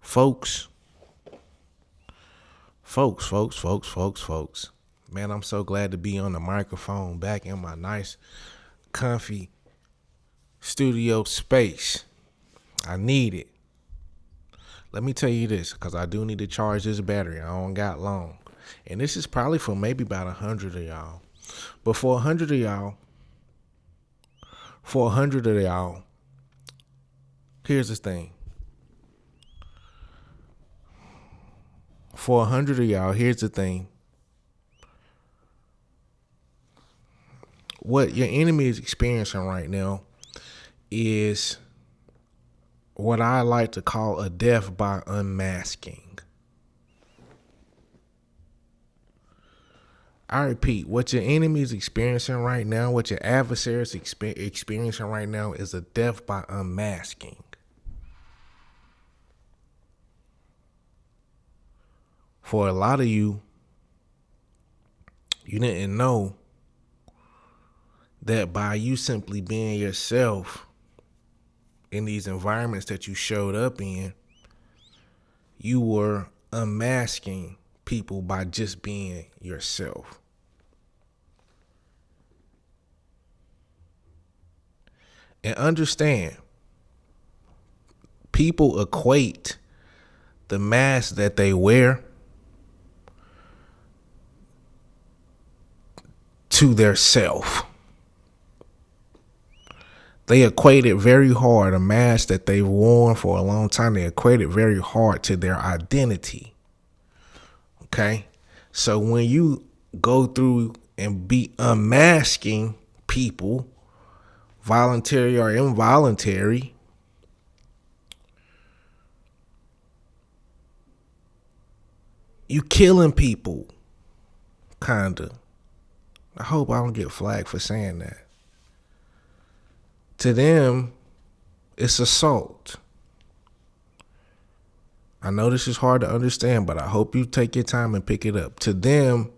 Folks, folks. Man, I'm so glad to be on the microphone back in my nice, comfy studio space. I need it. Let me tell you this, because I do need to charge this battery. I don't got long. And this is probably for maybe about 100 of y'all. But for 100 of y'all, here's the thing. For 100 of y'all, here's the thing. What your enemy is experiencing right now is what I like to call a death by unmasking. I repeat, what your enemy is experiencing right now, what your adversary is experiencing right now is a death by unmasking. For a lot of you, you didn't know that by you simply being yourself in these environments that you showed up in, you were unmasking people by just being yourself. And understand, people equate the mask that they wear to their self. They equate it very hard, a mask that they've worn for a long time, they equate it very hard to their identity. Okay? So when you go through and be unmasking people, voluntary or involuntary, you killing people, kinda. I hope I don't get flagged for saying that. To them, it's assault. I know this is hard to understand, but I hope you take your time and pick it up. To them,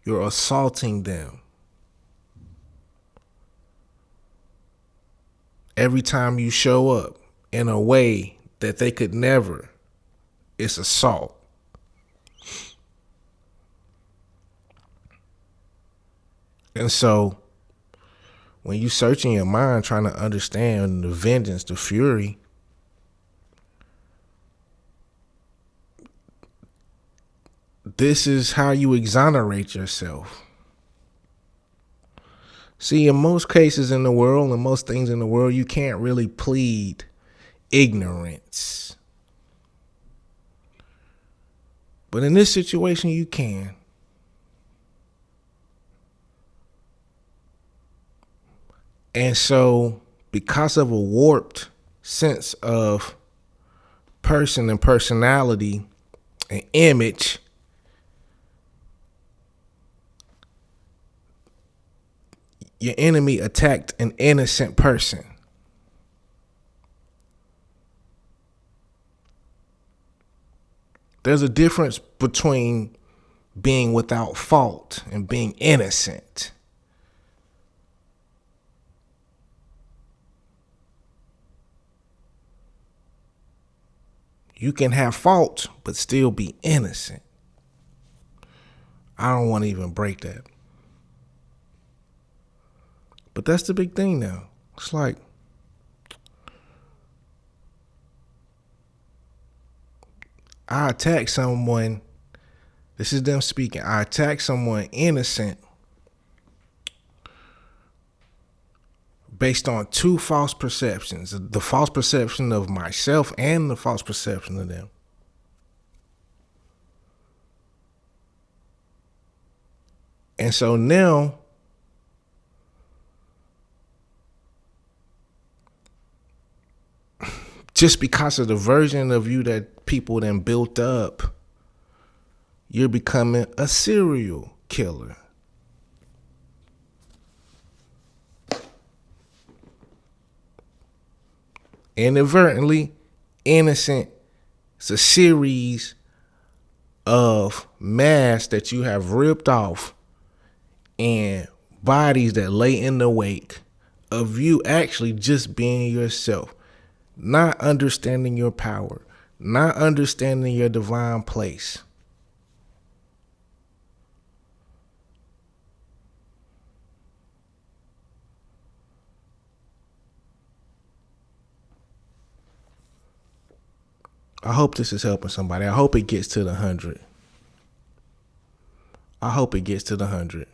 you're assaulting them. Every time you show up in a way that they could never, it's assault. And so, when you search in your mind trying to understand the vengeance, the fury, this is how you exonerate yourself. See, in most cases in the world, and most things in the world, you can't really plead ignorance. But in this situation, you can. And so, because of a warped sense of person and personality and image, your enemy attacked an innocent person. There's a difference between being without fault and being innocent. You can have fault, but still be innocent. I don't want to even break that. But that's the big thing now. It's like, I attack someone, this is them speaking, I attack someone innocent based on two false perceptions, the false perception of myself and the false perception of them. And so now, just because of the version of you that people then built up, you're becoming a serial killer. Inadvertently, innocent. It's a series of masks that you have ripped off and bodies that lay in the wake of you actually just being yourself, not understanding your power, not understanding your divine place. I hope this is helping somebody. I hope it gets to the 100. I hope it gets to the 100.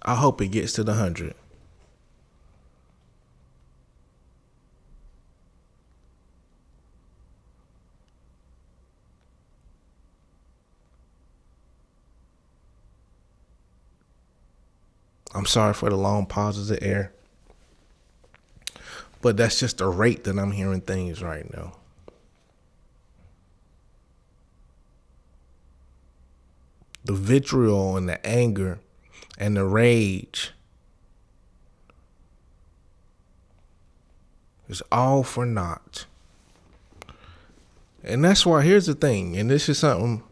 I hope it gets to the 100. I'm sorry for the long pauses of air, but that's just the rate that I'm hearing things right now. The vitriol and the anger and the rage is all for naught. And that's why, here's the thing, and this is something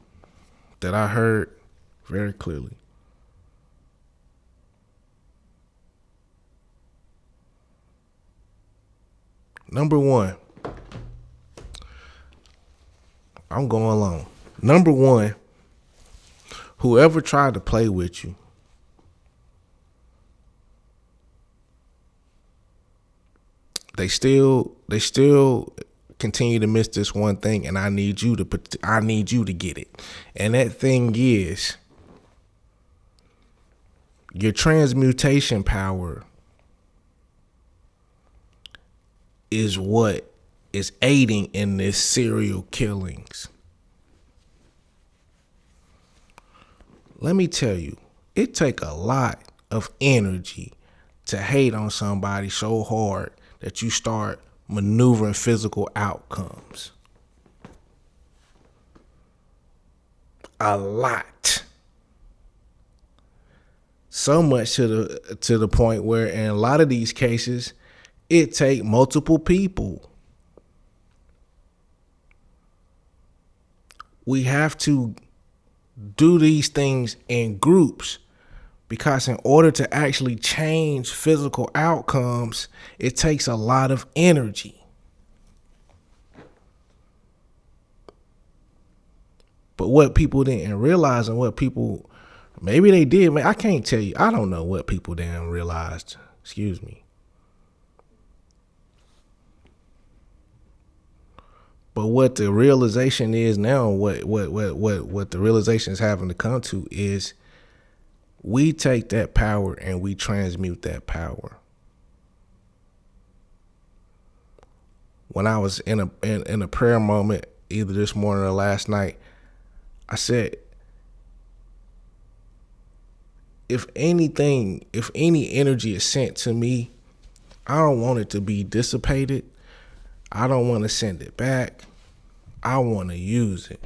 that I heard very clearly. Number one, I'm going along. Number one, whoever tried to play with you, they still continue to miss this one thing, and I need you to get it. And that thing is your transmutation power is what is aiding in this serial killings. Let me tell you, it take a lot of energy to hate on somebody so hard that you start maneuvering physical outcomes. A lot. So much to the point where in a lot of these cases, it take multiple people. We have to do these things in groups, because in order to actually change physical outcomes, it takes a lot of energy. But what people didn't realize, and what people, maybe they did, man, I can't tell you. I don't know what people didn't realize. Excuse me. But what the realization is now, what the realization is having to come to is, we take that power and we transmute that power. When I was in a prayer moment, either this morning or last night, I said, if any energy is sent to me, I don't want it to be dissipated. I don't want to send it back. I want to use it.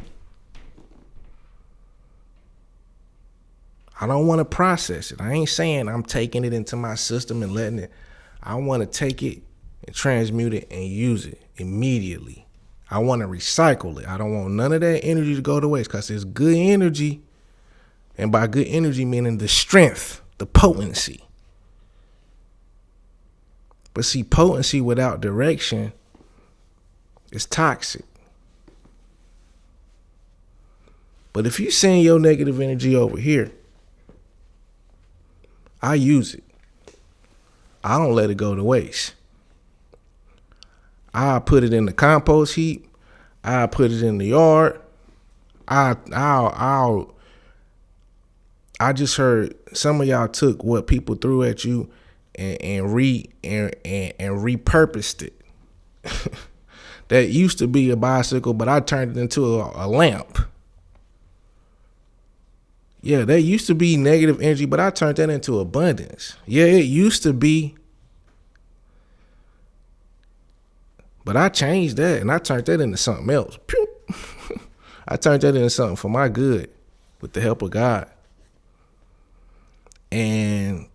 I don't want to process it. I ain't saying I'm taking it into my system and letting it. I want to take it and transmute it and use it immediately. I want to recycle it. I don't want none of that energy to go to waste, because it's good energy. And by good energy, meaning the strength, the potency. But see, potency without direction is toxic. But if you send your negative energy over here, I use it. I don't let it go to waste. I put it in the compost heap. I put it in the yard. I just heard some of y'all took what people threw at you and repurposed it. That used to be a bicycle, but I turned it into a lamp. Yeah, that used to be negative energy, but I turned that into abundance. Yeah, it used to be. But I changed that and I turned that into something else. I turned that into something for my good with the help of God. And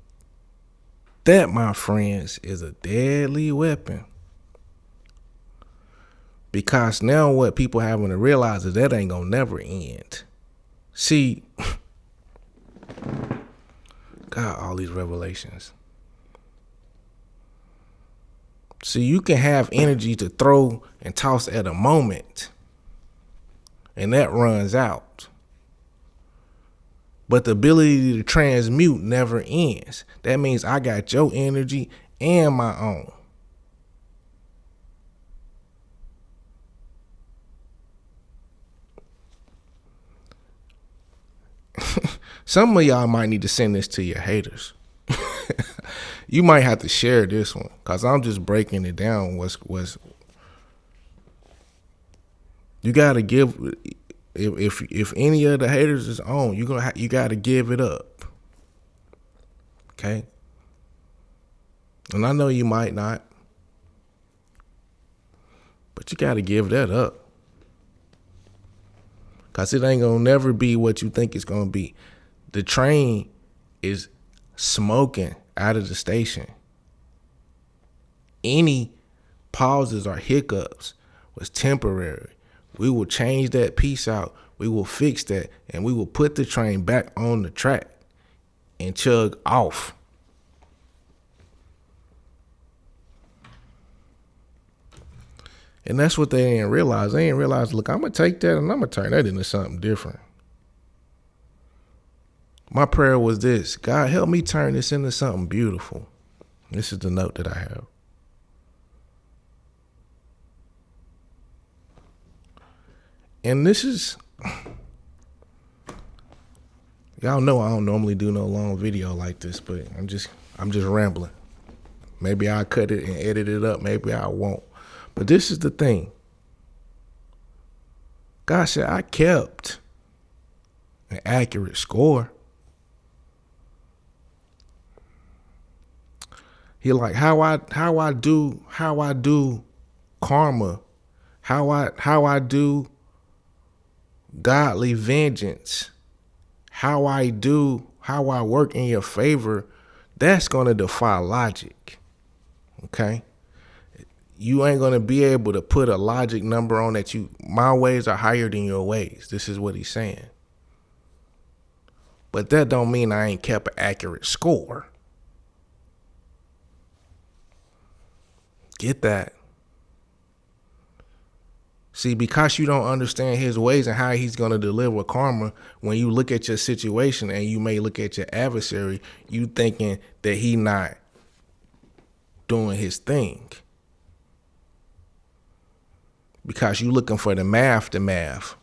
that, my friends, is a deadly weapon. Because now what people having to realize is that ain't gonna never end. See, got all these revelations. See, you can have energy to throw and toss at a moment, and that runs out. But the ability to transmute never ends. That means I got your energy and my own. Some of y'all might need to send this to your haters. You might have to share this one, because I'm just breaking it down. What's you gotta give. If any of the haters is on, you gotta give it up. Okay? And I know you might not, but you gotta give that up. Cause it ain't gonna never be what you think it's gonna be. The train is smoking out of the station. Any pauses or hiccups was temporary. We will change that piece out. We will fix that, and we will put the train back on the track and chug off. And that's what they didn't realize. They didn't realize, look, I'm going to take that and I'm going to turn that into something different. My prayer was this: God, help me turn this into something beautiful. This is the note that I have. And this is, y'all know I don't normally do no long video like this, but I'm just rambling. Maybe I'll cut it and edit it up. Maybe I won't. But this is the thing. God said I kept an accurate score. He like how I do karma, how I do godly vengeance, how I work in your favor. That's gonna defy logic. Okay? You ain't gonna be able to put a logic number on that. My ways are higher than your ways. This is what he's saying. But that don't mean I ain't kept an accurate score. Get that? See, because you don't understand his ways and how he's going to deliver karma, when you look at your situation and you may look at your adversary, you thinking that he not doing his thing. Because you looking for the math.